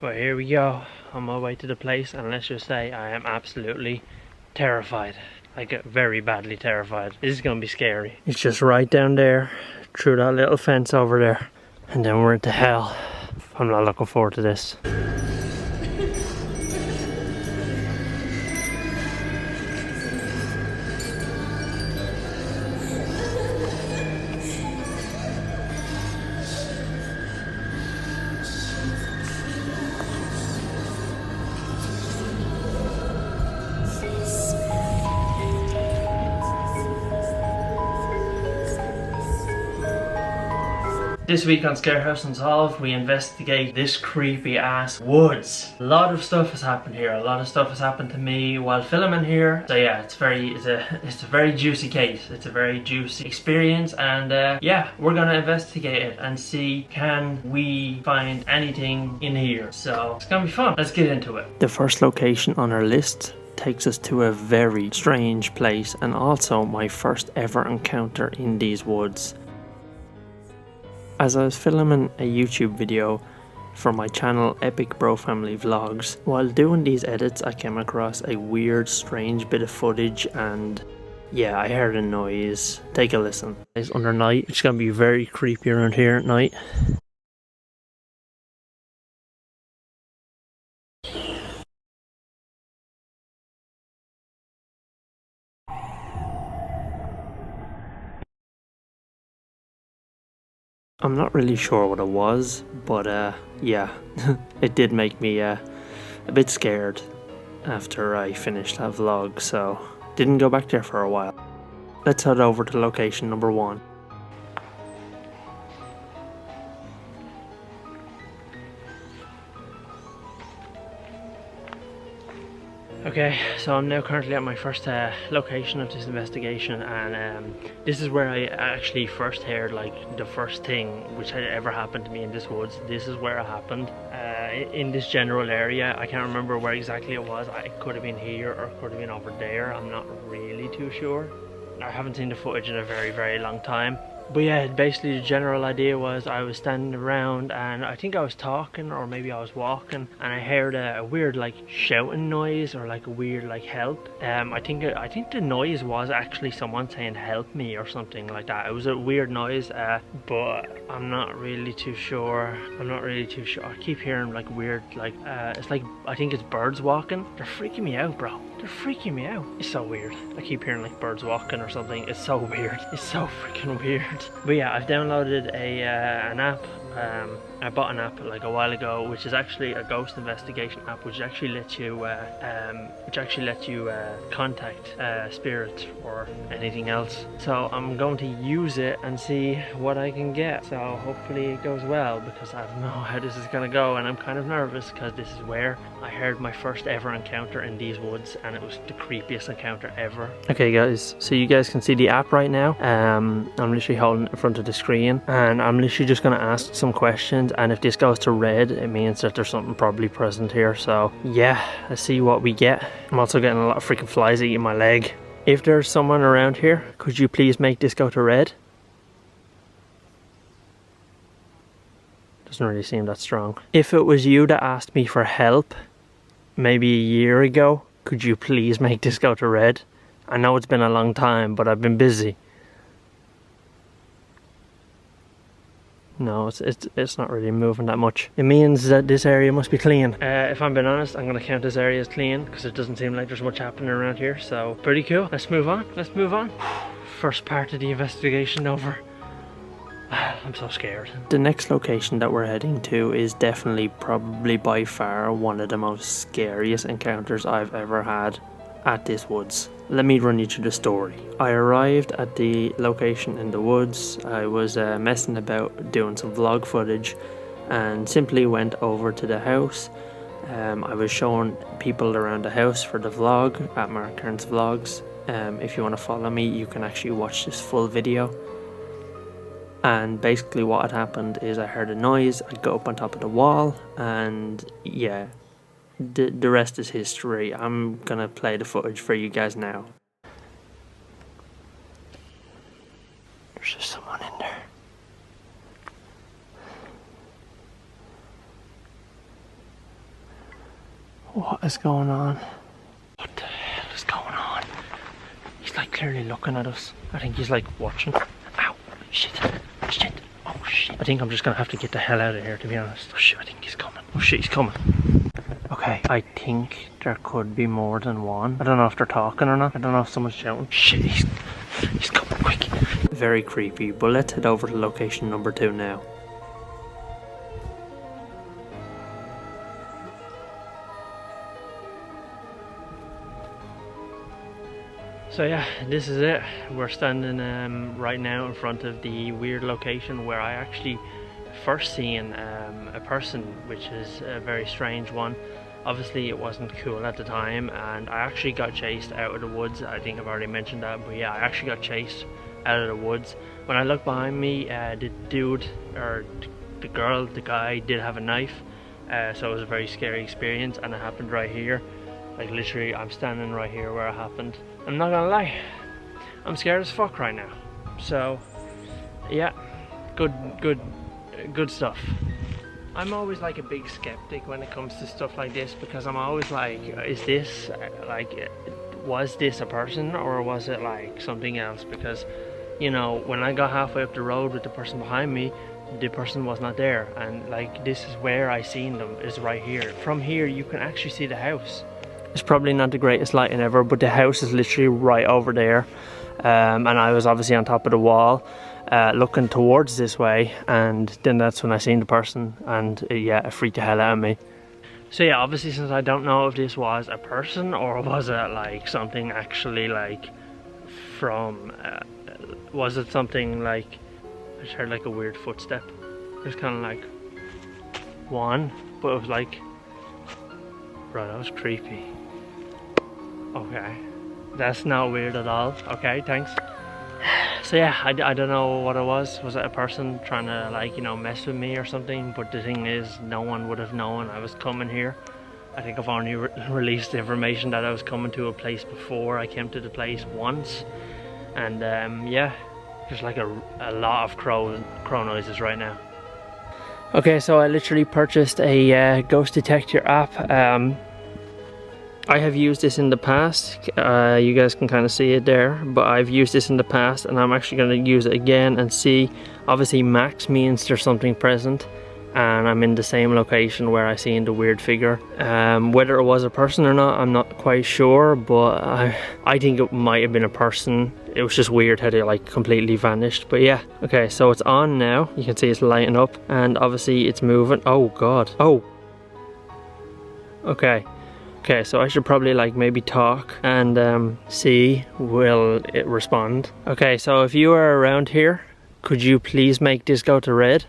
But here we go, on my way to the place, and let's just say I am absolutely terrified. Like, very badly terrified. This is gonna be scary. It's just right down there, through that little fence over there, and then we're into hell. I'm not looking forward to this. This week on Scarehouse Unsolved, we investigate this creepy ass woods. A lot of stuff has happened here. A lot of stuff has happened to me while filming here. So yeah, it's a very juicy case. It's a very juicy experience, and yeah, we're gonna investigate it and see can we find anything in here. So it's gonna be fun. Let's get into it. The first location on our list takes us to a very strange place, and also my first ever encounter in these woods. As I was filming a YouTube video for my channel Epic Bro Family Vlogs, while doing these edits I came across a weird, strange bit of footage, and yeah, I heard a noise. Take a listen. It's under night. It's gonna be very creepy around here at night. I'm not really sure what it was, but yeah, it did make me a bit scared after I finished that vlog, so didn't go back there for a while. Let's head over to location number 1. Okay, so I'm now currently at my first location of this investigation, and this is where I actually first heard like the first thing which had ever happened to me in this woods. This is where it happened, in this general area. I can't remember where exactly it was. It could have been here or it could have been over there. I'm not really too sure. I haven't seen the footage in a very long time. But yeah, basically the general idea was I was standing around, and I think I was talking, or maybe I was walking, and I heard a weird like shouting noise, or like a weird like help. I think the noise was actually someone saying help me or something like that. It was a weird noise, but I'm not really too sure. I keep hearing like weird like it's like, I think it's birds walking. They're freaking me out, bro. They're freaking me out. It's so weird. I keep hearing like birds walking or something. It's so weird. It's so freaking weird. But yeah, I've downloaded an app. I bought an app like a while ago, which is actually a ghost investigation app, which actually lets you contact spirits or anything else. So I'm going to use it and see what I can get. So hopefully it goes well, because I don't know how this is gonna go, and I'm kind of nervous because this is where I heard my first ever encounter in these woods, and it was the creepiest encounter ever. Okay guys, so you guys can see the app right now. I'm literally holding it in front of the screen, and I'm literally just gonna ask some questions, and if this goes to red, it means that there's something probably present here. So yeah, let's see what we get. I'm also getting a lot of freaking flies eating my leg. If there's someone around here, could you please make this go to red? Doesn't really seem that strong. If it was you that asked me for help maybe a year ago, could you please make this go to red? I know it's been a long time, but I've been busy. No, it's not really moving that much. It means that this area must be clean. If I'm being honest, I'm gonna count this area as clean, because it doesn't seem like there's much happening around here. So pretty cool. Let's move on. Let's move on. First part of the investigation over. I'm so scared. The next location that we're heading to is definitely, probably by far, one of the most scariest encounters I've ever had at this woods. Let me run you through the story. I arrived at the location in the woods. I was messing about doing some vlog footage, and simply went over to the house. I was showing people around the house for the vlog at Mark Kearns Vlogs. If you want to follow me, you can actually watch this full video. And basically what had happened is I heard a noise. I got up on top of the wall, and yeah, the rest is history. I'm gonna play the footage for you guys now. There's just someone in there. What is going on? What the hell is going on? He's like clearly looking at us. I think he's like watching. Ow! Shit! Shit! Oh shit! I think I'm just gonna have to get the hell out of here, to be honest. Oh shit! I think he's coming. Oh shit! He's coming. Okay, I think there could be more than one. I don't know if they're talking or not. I don't know if someone's shouting. Shit! He's coming quick. Very creepy. But let's head over to location number 2 now. So yeah, this is it. We're standing right now in front of the weird location where I actually first seen a person, which is a very strange one. Obviously it wasn't cool at the time, and I actually got chased out of the woods. I think I've already mentioned that, but yeah, I actually got chased out of the woods. When I looked behind me, the dude, or the girl, the guy did have a knife, so it was a very scary experience, and it happened right here. Like literally, I'm standing right here where it happened. I'm not gonna lie, I'm scared as fuck right now. So yeah, good stuff. I'm always like a big skeptic when it comes to stuff like this, because I'm always like, is this like, was this a person or was it like something else? Because, you know, when I got halfway up the road with the person behind me, the person was not there, and like this is where I seen them, is right here. From here you can actually see the house. It's probably not the greatest lighting ever, but the house is literally right over there, and I was obviously on top of the wall looking towards this way, and then that's when I seen the person, and yeah, it freaked the hell out of me. So yeah, obviously, since I don't know if this was a person or was it like something actually like from was it something like, I just heard like a weird footstep. It was kind of like one, but it was like, bro, that was creepy. Okay, that's not weird at all. Okay, thanks. So yeah, I don't know what it was. Was it a person trying to, like, you know, mess with me or something? But the thing is, no one would have known I was coming here. I think I've only released the information that I was coming to a place before. I came to the place once, and yeah, there's like a lot of crow noises right now. Okay, so I literally purchased a ghost detector app. I have used this in the past, you guys can kind of see it there, but I've used this in the past, and I'm actually going to use it again and see. Obviously Max means there's something present, and I'm in the same location where I seen the weird figure. Whether it was a person or not, I'm not quite sure, but I think it might have been a person. It was just weird how they like completely vanished. But yeah, okay, so it's on now. You can see it's lighting up, and obviously it's moving. Oh god. Oh, okay. Okay, so I should probably like maybe talk and see will it respond. Okay, so if you are around here, could you please make this go to red?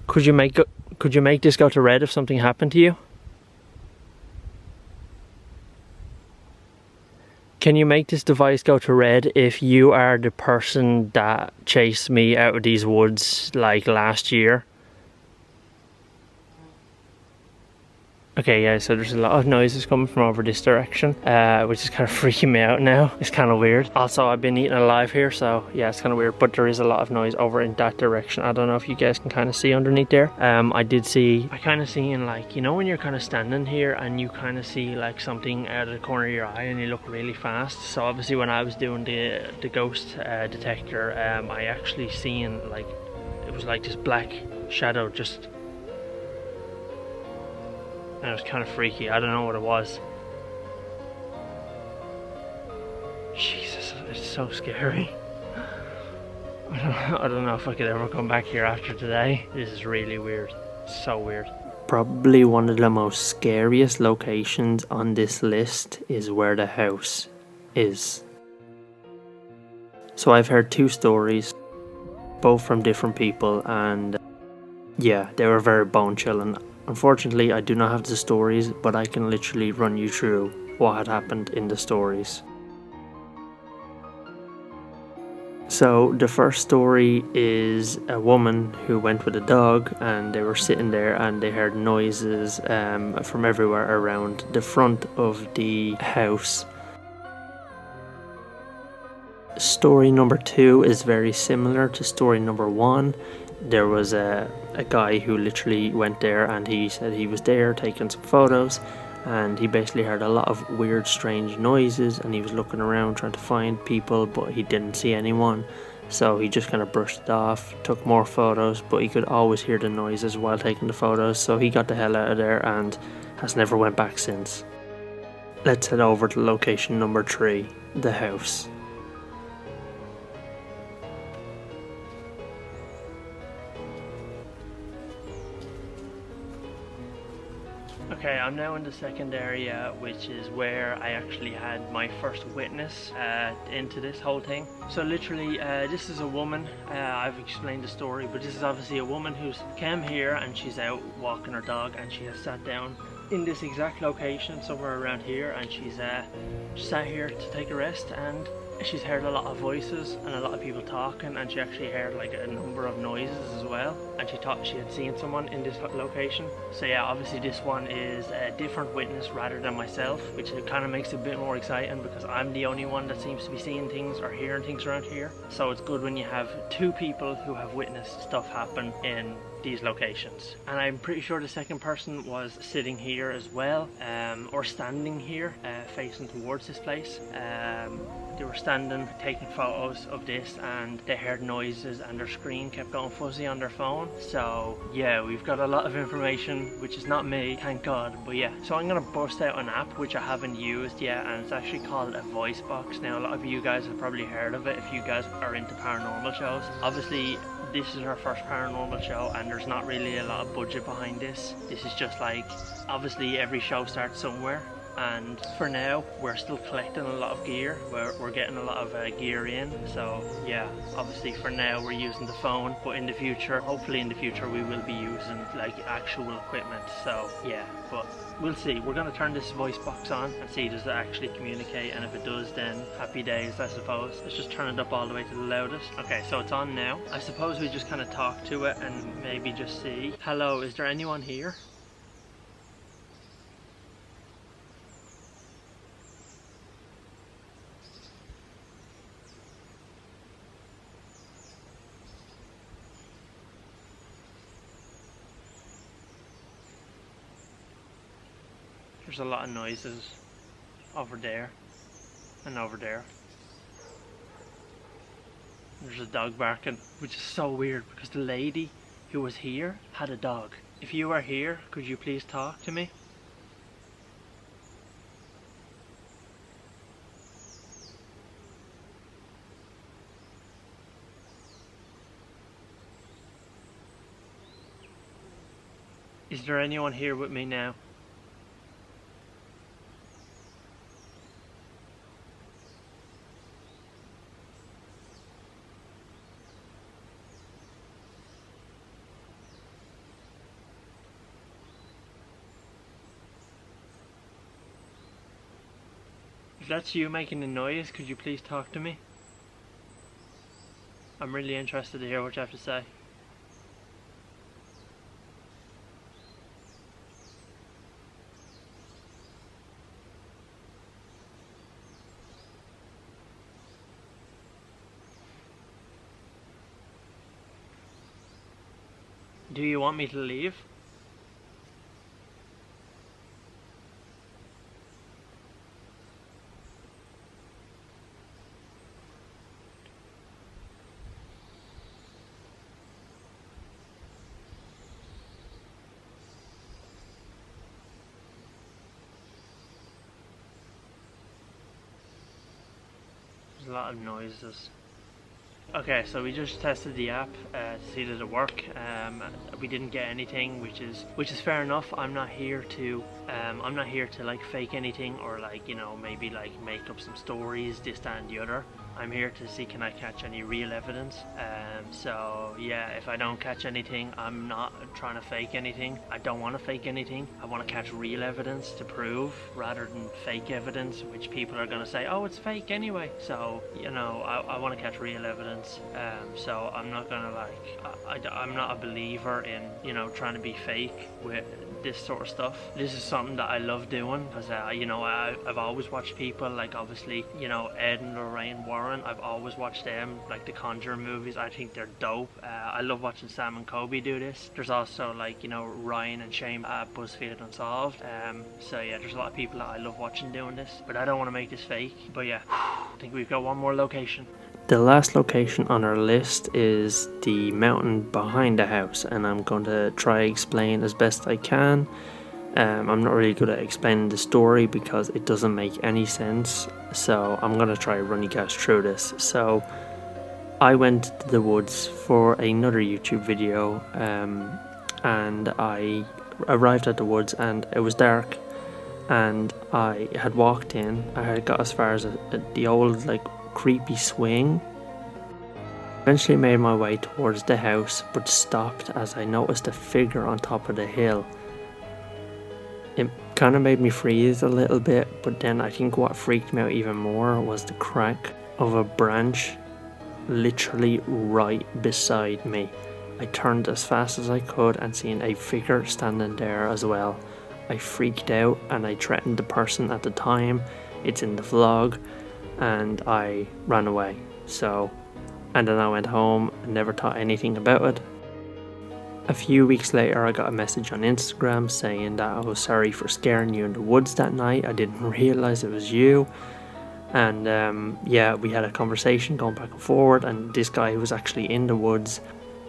Could you make this go to red if something happened to you? Can you make this device go to red if you are the person that chased me out of these woods like last year? Okay, yeah, so there's a lot of noises coming from over this direction, which is kind of freaking me out now. It's kind of weird. Also, I've been eating alive here, so yeah, it's kind of weird, but there is a lot of noise over in that direction. I don't know if you guys can kind of see underneath there. I kind of seen, like, you know when you're kind of standing here and you kind of see like something out of the corner of your eye and you look really fast. So obviously when I was doing the ghost detector, I actually seen like, it was like this black shadow just, and it was kind of freaky. I don't know what it was. Jesus, it's so scary. I don't know if I could ever come back here after today. This is really weird. It's so weird. Probably one of the most scariest locations on this list is where the house is. So I've heard 2 stories, both from different people, and yeah, they were very bone chilling. Unfortunately, I do not have the stories, but I can literally run you through what had happened in the stories. So the first story is a woman who went with a dog, and they were sitting there and they heard noises from everywhere around the front of the house. Story number 2 is very similar to story number 1. there was a guy who literally went there, and he said he was there taking some photos, and he basically heard a lot of weird strange noises, and he was looking around trying to find people, but he didn't see anyone. So he just kind of brushed it off, took more photos, but he could always hear the noises while taking the photos, so he got the hell out of there and has never went back since. Let's head over to location number 3, the house. Okay, I'm now in the second area, which is where I actually had my first witness into this whole thing. So literally, this is a woman. I've explained the story, but this is obviously a woman who's came here and she's out walking her dog, and she has sat down in this exact location somewhere around here, and she's sat here to take a rest, and she's heard a lot of voices and a lot of people talking, and she actually heard like a number of noises as well, and she thought she had seen someone in this location. So yeah, obviously this one is a different witness rather than myself, which kind of makes it a bit more exciting because I'm the only one that seems to be seeing things or hearing things around here. So it's good when you have two people who have witnessed stuff happen in these locations. And I'm pretty sure the second person was sitting here as well, or standing here facing towards this place. They were standing taking photos of this, and they heard noises and their screen kept going fuzzy on their phone. So yeah, we've got a lot of information, which is not me, thank God. But yeah, so I'm gonna bust out an app which I haven't used yet, and it's actually called a voice box. Now a lot of you guys have probably heard of it if you guys are into paranormal shows. Obviously this is our first paranormal show, and there's not really a lot of budget behind this. This is just like, obviously every show starts somewhere, and for now we're still collecting a lot of gear. We're getting a lot of gear in. So yeah, obviously for now we're using the phone, but in the future, hopefully in the future, we will be using like actual equipment. So yeah, but we'll see. We're going to turn this voice box on and see does it actually communicate, and if it does, then happy days, I suppose. Let's just turn it up all the way to the loudest. Okay, so it's on now. I suppose we just kind of talk to it and maybe just see. Hello, is there anyone here? There's a lot of noises over there and over there. There's a dog barking, which is so weird because the lady who was here had a dog. If you are here, could you please talk to me? Is there anyone here with me now? If that's you making a noise, could you please talk to me? I'm really interested to hear what you have to say. Do you want me to leave? There's a lot of noises. Okay, so we just tested the app to see that it work. We didn't get anything, which is fair enough. I'm not here to like fake anything, or like, you know, maybe like make up some stories, this, that and the other. I'm here to see can I catch any real evidence. So yeah, if I don't catch anything, I'm not trying to fake anything. I don't want to fake anything. I want to catch real evidence to prove, rather than fake evidence which people are going to say, oh, it's fake anyway. So, you know, I want to catch real evidence. So I'm not going to like, I'm not a believer in, you know, trying to be fake with this sort of stuff. This is something that I love doing because you know, I've always watched people like, obviously, you know, Ed and Lorraine Warren Warren. I've always watched them, like the Conjuring movies. I think they're dope. I love watching Sam and Kobe do this. There's also like, you know, Ryan and Shane at BuzzFeed Unsolved. So yeah, there's a lot of people that I love watching doing this, but I don't want to make this fake. But yeah, I think we've got one more location. The last location on our list is the mountain behind the house, and I'm going to try explain as best I can. I'm not really good at explaining the story because it doesn't make any sense, so I'm going to try run you guys through this. So I went to the woods for another YouTube video, and I arrived at the woods and it was dark, and I had walked in. I had got as far as the old like creepy swing. Eventually made my way towards the house, but stopped as I noticed a figure on top of the hill. It kind of made me freeze a little bit, but then I think what freaked me out even more was the crack of a branch literally right beside me. I turned as fast as I could and seen a figure standing there as well. I freaked out and I threatened the person at the time. It's in the vlog. And I ran away. And then I went home and never thought anything about it. A few weeks later I got a message on Instagram saying that I was sorry for scaring you in the woods that night. I didn't realise it was you. And yeah, we had a conversation going back and forward, and this guy who was actually in the woods,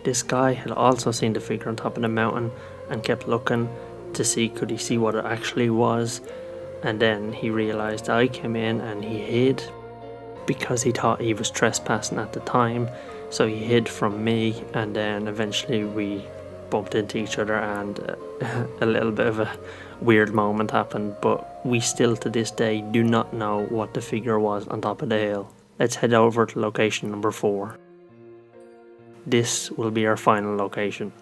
this guy had also seen the figure on top of the mountain and kept looking to see could he see what it actually was. And then he realised I came in and he hid because he thought he was trespassing at the time. So he hid from me, and then eventually we bumped into each other and a little bit of a weird moment happened. But we still to this day do not know what the figure was on top of the hill. Let's head over to location number 4. This will be our final location.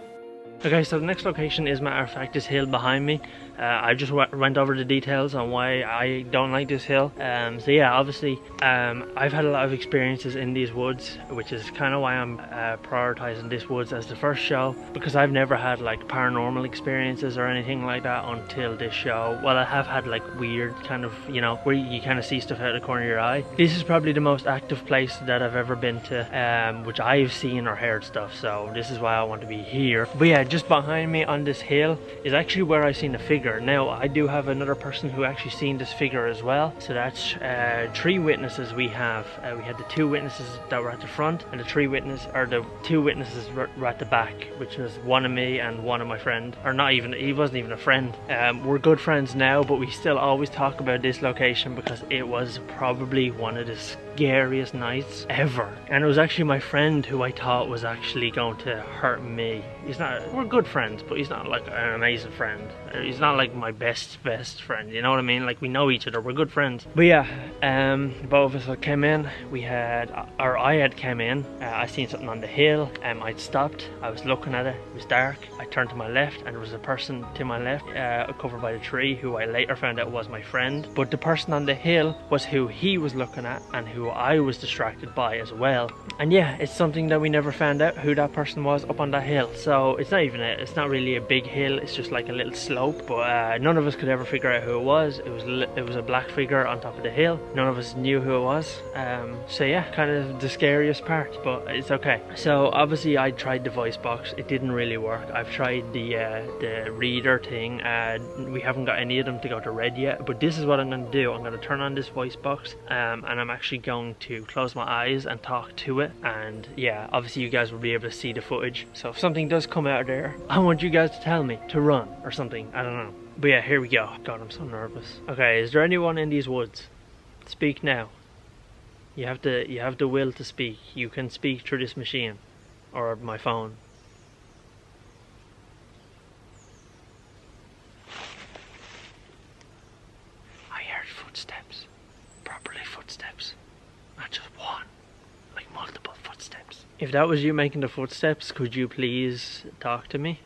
Okay, so the next location is, matter of fact, this hill behind me. I just went over the details on why I don't like this hill. So yeah, obviously I've had a lot of experiences in these woods, which is kind of why I'm prioritizing this woods as the first show, because I've never had like paranormal experiences or anything like that until this show. Well, I have had like weird kind of, you know, where you kind of see stuff out of the corner of your eye. This is probably the most active place that I've ever been to, which I've seen or heard stuff, so this is why I want to be here. But yeah, just behind me on this hill is actually where I seen the figure. Now I do have another person who actually seen this figure as well, so that's 3 witnesses we have. We had the 2 witnesses that were at the front, and the 2 witnesses were at the back, which was one of me and one of my friend, or not even, he wasn't even a friend. We're good friends now, but we still always talk about this location because it was probably one of the scariest nights ever, and it was actually my friend who I thought was actually going to hurt me. We're good friends, but he's not like an amazing friend. He's not like my best friend, you know what I mean? Like, we know each other, we're good friends. But yeah, both of us came in. I had came in, I seen something on the hill, I'd stopped, I was looking at it, it was dark. I turned to my left and there was a person to my left, covered by the tree, who I later found out was my friend. But the person on the hill was who he was looking at and who I was distracted by as well. And yeah, it's something that we never found out who that person was up on that hill. So it's not really a big hill, it's just like a little slope. But none of us could ever figure out who it was. It was a black figure on top of the hill. None of us knew who it was. So yeah, kind of the scariest part, but it's okay. So obviously I tried the voice box, it didn't really work. I've tried the reader thing, we haven't got any of them to go to red yet. But this is what I'm going to do. I'm going to turn on this voice box, and I'm actually going to close my eyes and talk to it. And yeah, obviously you guys will be able to see the footage. So if something does come out of there, I want you guys to tell me to run or something. I don't know. But yeah, here we go. God, I'm so nervous. Okay, is there anyone in these woods? Speak now. You have the will to speak. You can speak through this machine or my phone. I heard footsteps. Properly footsteps. Not just one. Like multiple footsteps. If that was you making the footsteps, could you please talk to me?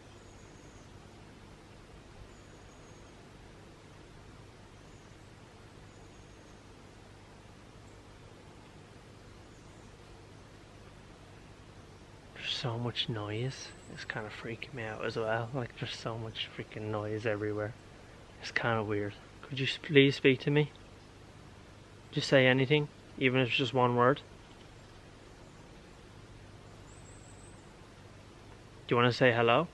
So much noise, it's kind of freaking me out as well. Like, there's so much freaking noise everywhere. It's kind of weird. Could you please speak to me? Just say anything, even if it's just one word. Do you want to say hello?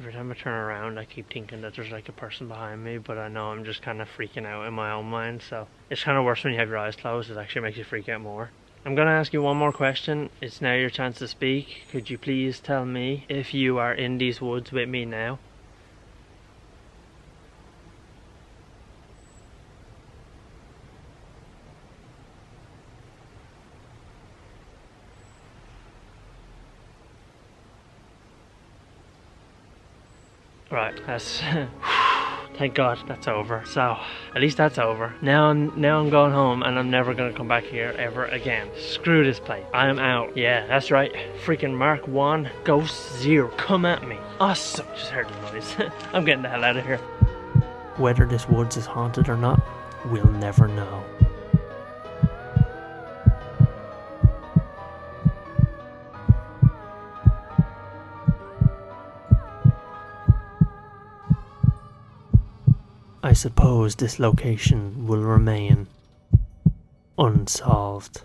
Every time I turn around, I keep thinking that there's like a person behind me, but I know I'm just kind of freaking out in my own mind, so it's kind of worse when you have your eyes closed. It actually makes you freak out more. I'm going to ask you one more question. It's now your chance to speak. Could you please tell me if you are in these woods with me now? Right, that's thank God that's over. So at least that's over. Now I'm going home and I'm never gonna come back here ever again. Screw this place. I'm out. Yeah, that's right. Freaking Mark 1 Ghost Zero. Come at me. Awesome. Just heard the noise. I'm getting the hell out of here. Whether this woods is haunted or not, we'll never know. I suppose this location will remain unsolved.